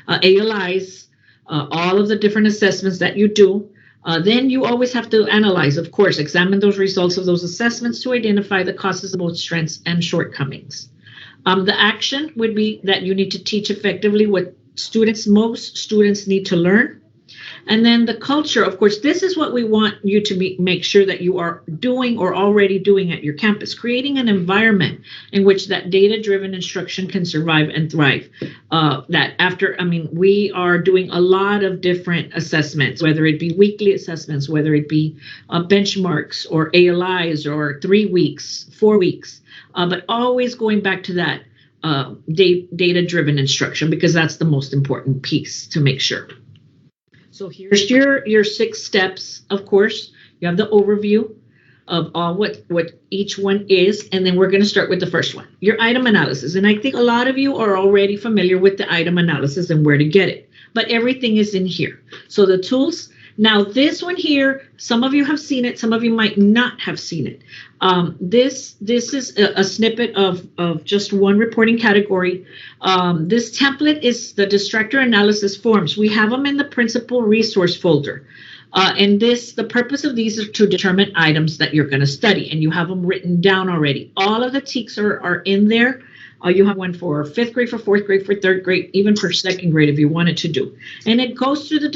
ALIs, all of the different assessments that you do. Then you always have to analyze, of course, examine those results of those assessments to identify the causes of both strengths and shortcomings. The action would be that you need to teach effectively what most students need to learn. And then the culture, of course, this is what we want you to make sure that you are doing or already doing at your campus, creating an environment in which that data-driven instruction can survive and thrive. We are doing a lot of different assessments, whether it be weekly assessments, whether it be benchmarks or ALIs or 3 weeks, 4 weeks, but always going back to that data-driven instruction, because that's the most important piece to make sure. So here's your 6 steps. Of course, you have the overview of all what each one is, and then we're going to start with the first one, your item analysis. And I think a lot of you are already familiar with the item analysis and where to get it, but everything is in here. So the tools. Now this one here, some of you have seen it, some of you might not have seen it. This is a snippet of just one reporting category. This template is the distractor analysis forms. We have them in the principal resource folder. And the purpose of these is to determine items that you're going to study, and you have them written down already. All of the TEKS are in there. You have one for 5th grade, for 4th grade, for 3rd grade, even for 2nd grade if you wanted to do. And it goes through the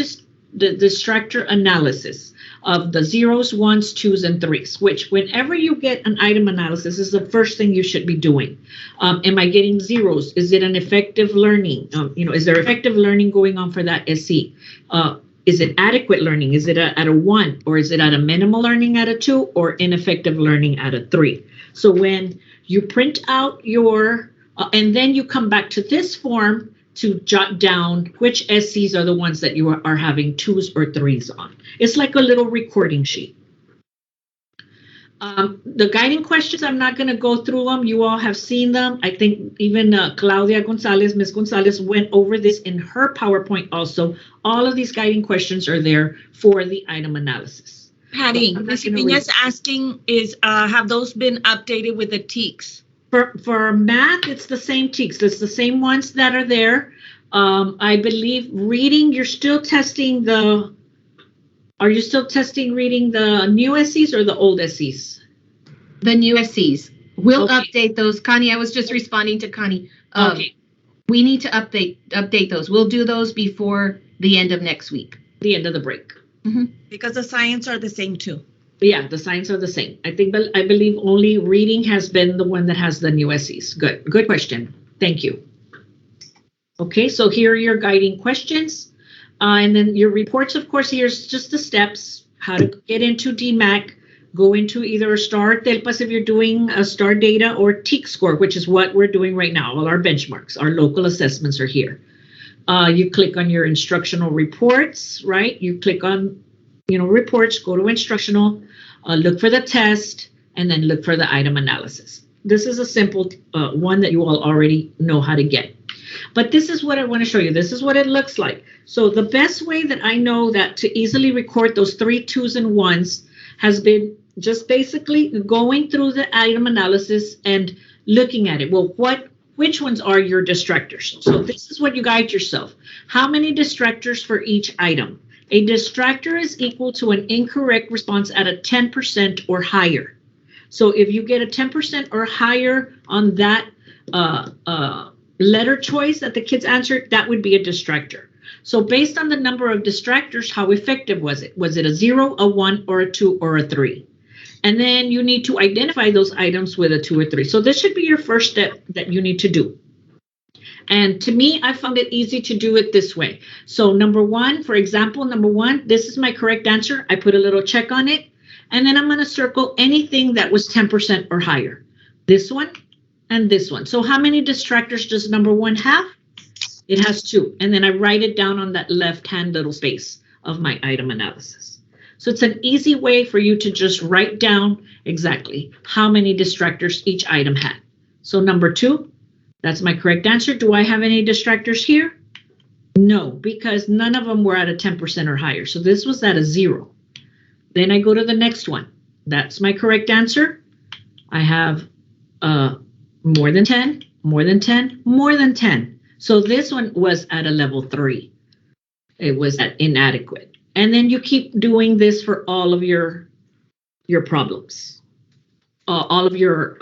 distractor analysis of the 0s, 1s, 2s, and 3s, which whenever you get an item analysis is the first thing you should be doing. Am I getting 0s? Is it an effective learning? Is there effective learning going on for that SE? Is it adequate learning? Is it at a 1? Or is it at a minimal learning at a 2? Or ineffective learning at a 3? So when you print out and then you come back to this form to jot down which SCs are the ones that you are having 2s or 3s on. It's like a little recording sheet. The guiding questions, I'm not going to go through them. You all have seen them. I think even Claudia Gonzalez, Ms. Gonzalez, went over this in her PowerPoint also. All of these guiding questions are there for the item analysis. Patty, Ms. Peña's asking have those been updated with the TEKS? For math, it's the same TEKS. It's the same ones that are there. I believe reading, are you still testing reading the new SCs or the old SCs? The new SCs. We'll update those. Connie, I was just responding to Connie. Okay. We need to update those. We'll do those before the end of next week. The end of the break. Mm-hmm. Because the science are the same too. Yeah, the signs are the same. I believe only reading has been the one that has the new SEs. Good question. Thank you. Okay, so here are your guiding questions. And then your reports, of course, here's just the steps, how to get into Dmacc, go into either a STAR TELPAS if you're doing a STAR data, or TEKS score, which is what we're doing right now. All our benchmarks, our local assessments are here. You click on your instructional reports, right? You click on reports, go to instructional, look for the test, and then look for the item analysis. This is a simple one that you all already know how to get. But this is what I want to show you. This is what it looks like. So the best way that I know that to easily record those 3 2s and 1s has been just basically going through the item analysis and looking at it. Well, which ones are your distractors? So this is what you guide yourself. How many distractors for each item? A distractor is equal to an incorrect response at a 10% or higher. So if you get a 10% or higher on that letter choice that the kids answered, that would be a distractor. So based on the number of distractors, how effective was it? Was it a 0, a 1, or a 2, or a 3? And then you need to identify those items with a 2 or 3. So this should be your first step that you need to do. And to me, I found it easy to do it this way. So number 1, for example, number 1, this is my correct answer. I put a little check on it. And then I'm going to circle anything that was 10% or higher. This one and this one. So how many distractors does number 1 have? It has 2. And then I write it down on that left-hand little space of my item analysis. So it's an easy way for you to just write down exactly how many distractors each item had. So number 2, that's my correct answer. Do I have any distractors here? No, because none of them were at a 10% or higher. So this was at a 0. Then I go to the next one. That's my correct answer. I have more than 10, more than 10, more than 10. So this one was at a level 3. It was at inadequate. And then you keep doing this for all of your problems, all of your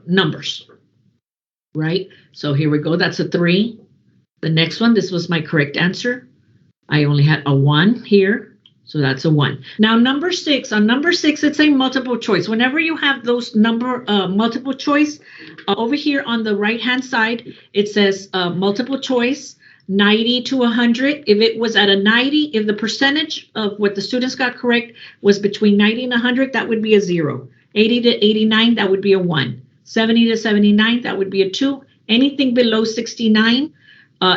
numbers, right? So here we go. That's a 3. The next one, this was my correct answer. I only had a 1 here, so that's a 1. Now, number 6, on number 6, it's a multiple choice. Whenever you have those multiple choice, over here on the right-hand side, it says multiple choice, 90 to 100. If it was at a 90, if the percentage of what the students got correct was between 90 and 100, that would be a 0. 80 to 89, that would be a 1. 70 to 79, that would be a 2. Anything below 69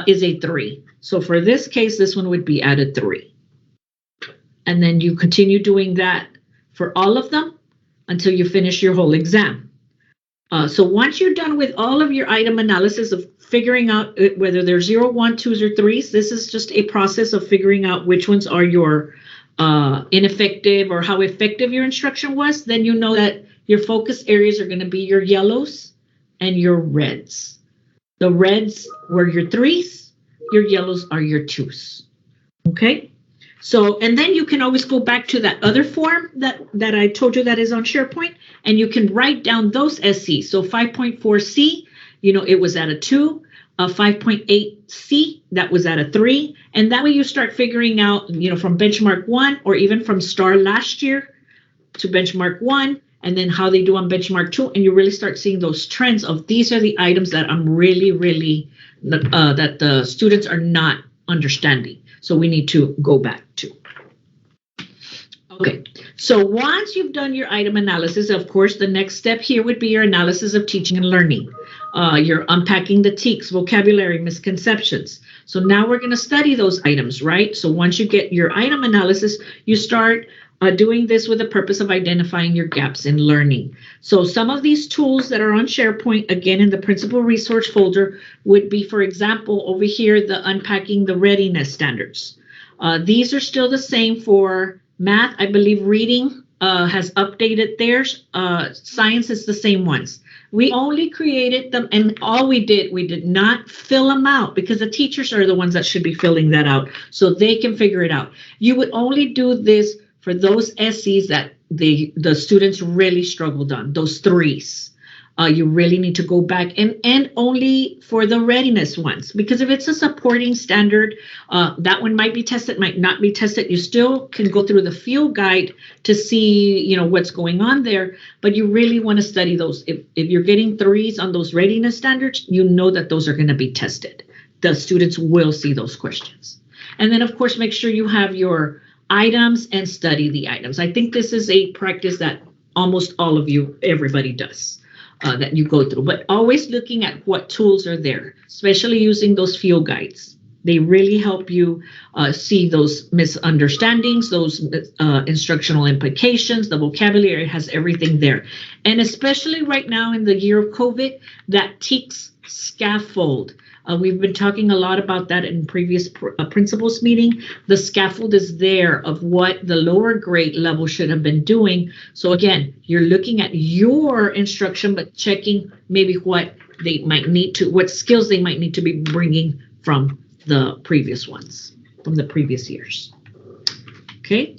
is a 3. So for this case, this one would be at a 3. And then you continue doing that for all of them until you finish your whole exam. So once you're done with all of your item analysis of figuring out whether they're 0, 1, 2s, or 3s, this is just a process of figuring out which ones are your ineffective or how effective your instruction was. Then you know that your focus areas are going to be your yellows and your reds. The reds were your 3s, your yellows are your 2s. Okay? So, and then you can always go back to that other form that I told you that is on SharePoint, and you can write down those SCs. So 5.4C, it was at a 2. 5.8C, that was at a 3. And that way you start figuring out, from benchmark 1 or even from STAR last year to benchmark 1, and then how they do on benchmark 2. And you really start seeing those trends of these are the items that I'm really, that the students are not understanding. So we need to go back to. Okay, so once you've done your item analysis, of course, the next step here would be your analysis of teaching and learning. You're unpacking the TEKS, vocabulary, misconceptions. So now we're going to study those items, right? So once you get your item analysis, you start doing this with the purpose of identifying your gaps in learning. So some of these tools that are on SharePoint, again, in the principal resource folder, would be, for example, over here, the unpacking the readiness standards. These are still the same for math. I believe reading has updated theirs. Science is the same ones. We only created them, and all we did not fill them out, because the teachers are the ones that should be filling that out so they can figure it out. You would only do this for those SCs that the students really struggled on, those 3s. You really need to go back and only for the readiness ones, because if it's a supporting standard, that one might be tested, might not be tested. You still can go through the field guide to see, what's going on there, but you really want to study those. If you're getting 3s on those readiness standards, you know that those are going to be tested. The students will see those questions. And then, of course, make sure you have your items and study the items. I think this is a practice that almost all of you, everybody does. That you go through, but always looking at what tools are there, especially using those field guides. They really help you see those misunderstandings, those instructional implications. The vocabulary has everything there. And especially right now in the year of COVID, that TEKS scaffold. We've been talking a lot about that in previous principals meeting. The scaffold is there of what the lower grade level should have been doing. So again, you're looking at your instruction, but checking maybe what they might need to, what skills they might need to be bringing from the previous ones, from the previous years. Okay.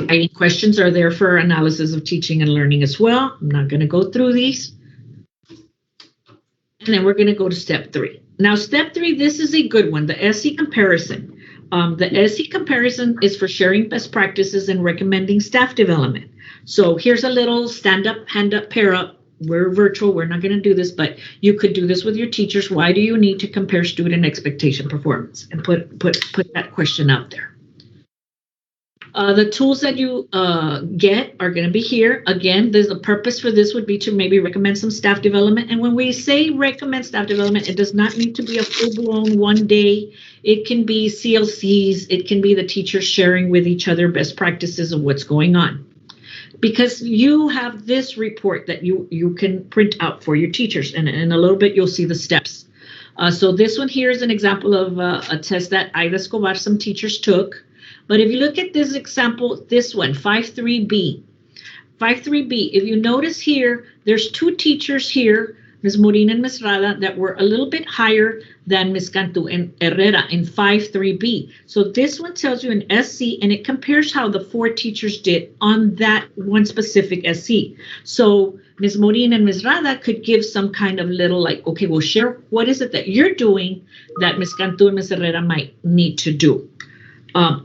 Any questions are there for analysis of teaching and learning as well. I'm not going to go through these. And then we're going to go to step 3. Now, step 3, this is a good one, the SE comparison. The SE comparison is for sharing best practices and recommending staff development. So here's a little stand up, hand up, pair up. We're virtual. We're not going to do this, but you could do this with your teachers. Why do you need to compare student expectation performance? And put that question out there. The tools that you get are going to be here. Again, the purpose for this would be to maybe recommend some staff development. And when we say recommend staff development, it does not need to be a full-blown one day. It can be CLCs. It can be the teachers sharing with each other best practices of what's going on. Because you have this report that you can print out for your teachers. And in a little bit, you'll see the steps. So this one here is an example of a test that Ida Escobar, some teachers took. But if you look at this example, this one, 5.3b. 5.3b, if you notice here, there's 2 teachers here. Ms. Morin and Ms. Rada, that were a little bit higher than Ms. Cantu and Herrera in 5.3b. So this one tells you an SC, and it compares how the 4 teachers did on that one specific SC. So Ms. Morin and Ms. Rada could give some kind of little like, okay, well, share what is it that you're doing that Ms. Cantu and Ms. Herrera might need to do.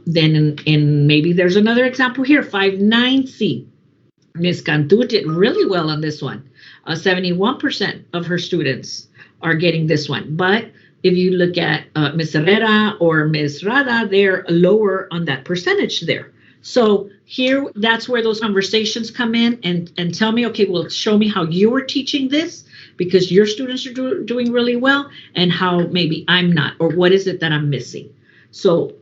Then in maybe there's another example here, 5.9c. Ms. Cantu did really well on this one. 71% of her students are getting this one. But if you look at Ms. Herrera or Ms. Rada, they're lower on that percentage there. So here, that's where those conversations come in and tell me, okay, well, show me how you are teaching this because your students are doing really well and how maybe I'm not, or what is it that I'm missing? So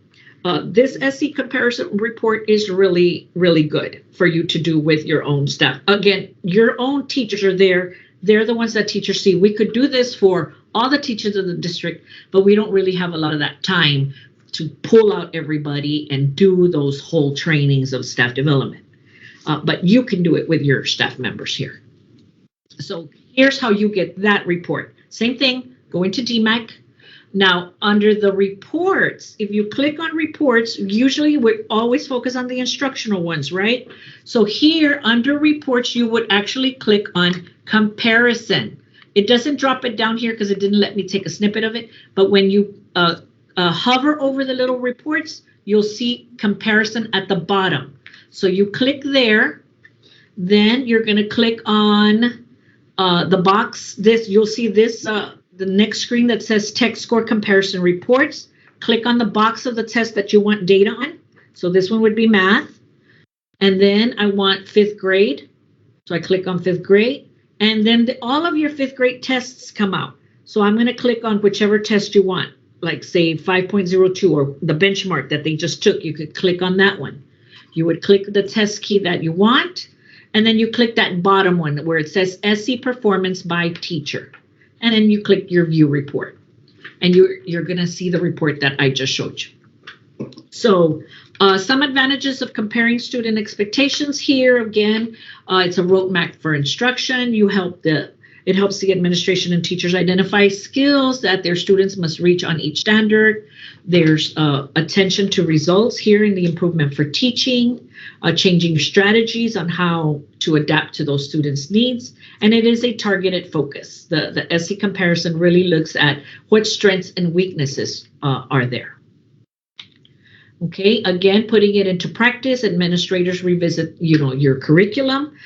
this SC comparison report is really, really good for you to do with your own staff. Again, your own teachers are there. They're the ones that teachers see. We could do this for all the teachers of the district, but we don't really have a lot of that time to pull out everybody and do those whole trainings of staff development. But you can do it with your staff members here. So here's how you get that report. Same thing, go into Dmacc. Now, under the reports, if you click on reports, usually we always focus on the instructional ones, right? So here under reports, you would actually click on comparison. It doesn't drop it down here because it didn't let me take a snippet of it. But when you hover over the little reports, you'll see comparison at the bottom. So you click there, then you're going to click on the box. You'll see this. The next screen that says test score comparison reports, click on the box of the test that you want data on. So this one would be math. And then I want 5th grade. So I click on 5th grade. And then all of your 5th grade tests come out. So I'm going to click on whichever test you want, like say 5.02 or the benchmark that they just took. You could click on that one. You would click the test key that you want. And then you click that bottom one where it says SC performance by teacher. And then you click your view report and you're going to see the report that I just showed you. So some advantages of comparing student expectations here. Again, it's a roadmap for instruction. It helps the administration and teachers identify skills that their students must reach on each standard. There's attention to results here in the improvement for teaching, changing strategies on how to adapt to those students' needs. And it is a targeted focus. The SC comparison really looks at what strengths and weaknesses are there. Okay, again, putting it into practice, administrators revisit, your curriculum,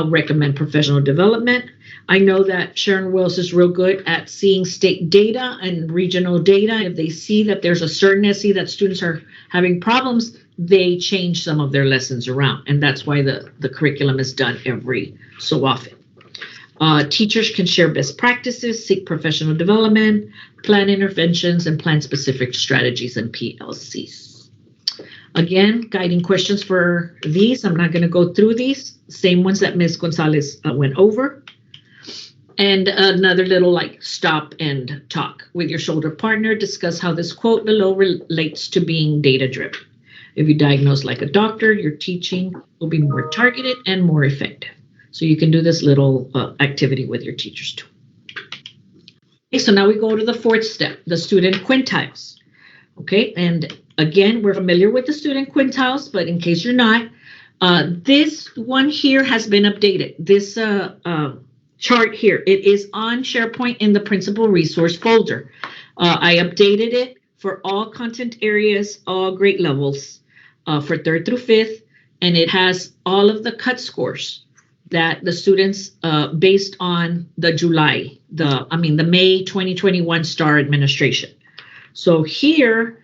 recommend professional development. I know that Sharon Wells is real good at seeing state data and regional data. If they see that there's a certain SC that students are having problems, they change some of their lessons around. And that's why the curriculum is done every so often. Teachers can share best practices, seek professional development, plan interventions, and plan specific strategies and PLCs. Again, guiding questions for these. I'm not going to go through these. Same ones that Ms. Gonzalez went over. And another little like stop and talk with your shoulder partner. Discuss how this quote below relates to being data-driven. If you diagnose like a doctor, your teaching will be more targeted and more effective. So you can do this little activity with your teachers too. Okay, so now we go to the 4th step, the student quintiles. Okay, and again, we're familiar with the student quintiles, but in case you're not, this one here has been updated. This chart here, it is on SharePoint in the principal resource folder. I updated it for all content areas, all grade levels for 3rd through 5th, and it has all of the cut scores that the students based on the the May 2021 STAR administration. So here,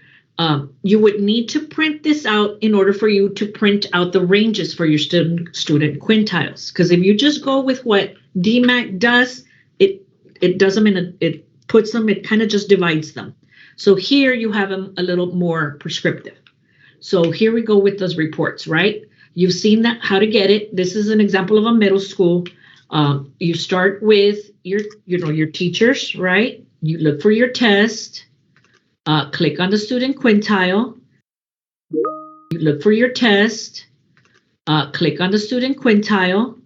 you would need to print this out in order for you to print out the ranges for your student quintiles. Because if you just go with what Dmacc does, it does them it puts them, it kind of just divides them. So here you have them a little more prescriptive. So here we go with those reports, right? You've seen that how to get it. This is an example of a middle school. You start with your teachers, right? You look for your test. Click on the student quintile. You look for your test. Click on the student quintile.